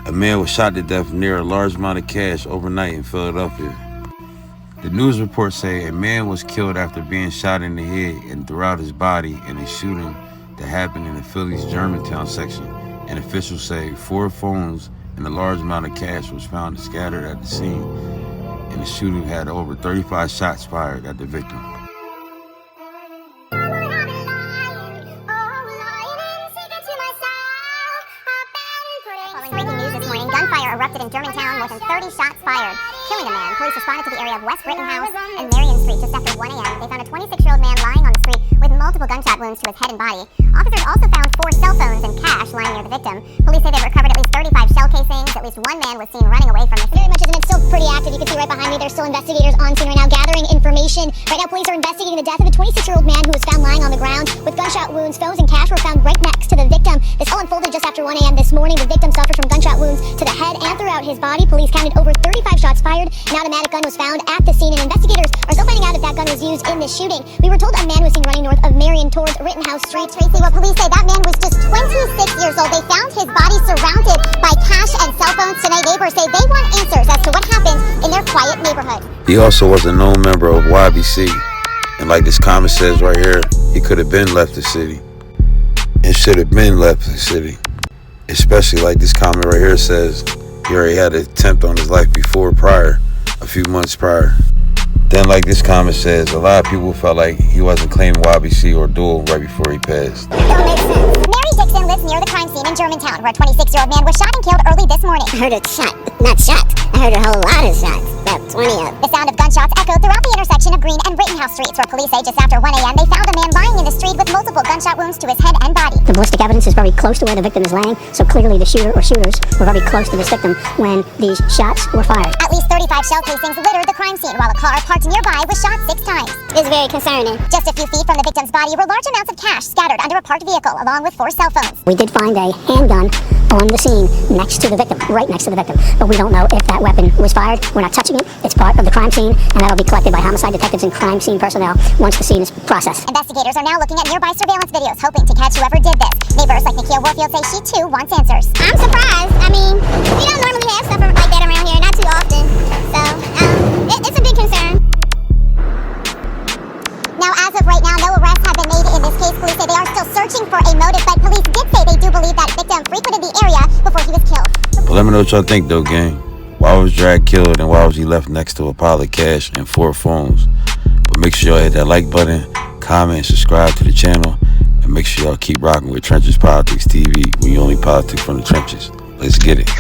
A man was shot to death near a large amount of cash overnight in Philadelphia. The news reports say a man was killed after being shot in the head and throughout his body in a shooting that happened in the Philly's Germantown section. And officials say 4 phones and a large amount of cash was found scattered at the scene. And the shooting had over 35 shots fired at the victim. Breaking news this morning, gunfire erupted in Germantown, more than 30 shots fired, killing a man. Police responded to the area of West Rittenhouse and Marion Street just after 1 a.m. They found a 26-year-old man lying on the street with multiple gunshot wounds to his head and body. Officers also found 4 cell phones and cash lying near the victim. Police say they recovered at least 35 shell casings. At least 1 man was seen running away from the scene. Very much isn't it still pretty active. You can see right behind me, there's still investigators on scene right now gathering information. Right now, police are investigating the death of a 26-year-old man who was found lying on the ground with gunshot wounds. Phones and cash were found right next to the victim. This all unfolded just after 1 a.m. this morning. The victim suffered from gunshot wounds to the head and throughout his body. Police counted over 35 shots fired. An automatic gun was found at the scene, and investigators are still finding out if that gun was used in this shooting. We were told a man was seen running north of Marion towards Rittenhouse Street. Tracy, what police say, that man was just 26 years old. They found his body surrounded by cash and cell phones. Tonight, neighbors say they want answers as to what happened in their quiet neighborhood. He also was a known member of YBC. And like this comment says right here, he could have been left the city. And should have been left the city. Especially like this comment right here says, he already had an attempt on his life a few months prior. Then like this comment says, a lot of people felt like he wasn't claiming YBC or dual right before he passed. Don't make sense. Mary Dixon lives near the crime scene in Germantown, where a 26-year-old man was shot and killed early this morning. I heard a shot, not shot. I heard a whole lot of shots, about 20 of them. The sound of gunshots echoed throughout the intersection of Green and Rittenhouse Streets, where police say just after 1 a.m. they found a man lying in the street with multiple gunshot wounds to his head and body. The ballistic evidence is very close to where the victim is laying, so clearly the shooter or shooters were very close to this victim when these shots were fired. At least 35 shell casings littered the crime scene, while a car parked nearby was shot 6 times. It's very concerning. Just a few feet from the victim's body were large amounts of cash scattered under a parked vehicle, along with 4 cell phones. We did find a handgun on the scene next to the victim, right next to the victim, but we don't know if that weapon was fired. We're not touching it. It's part of the crime scene, and that'll be collected by homicide detectives and crime scene personnel once the scene is processed. Investigators are now looking at nearby surveillance videos, hoping to catch whoever did this. Neighbors like Nikia Warfield say she too wants answers. I'm surprised. I mean, we don't normally have stuff like that around here, not too often. So, it's a big concern. Now, as of right now, no arrests have been made in this case. Police say they are still searching for a motive, but police did say they do believe that victim frequented the area before he was killed. But let me know what y'all think though, gang. Why was Drag killed and why was he left next to a pile of cash and 4 phones? But make sure y'all hit that like button, comment, and subscribe to the channel. And make sure y'all keep rocking with Trenches Politics TV, when you only politics from the trenches. Let's get it.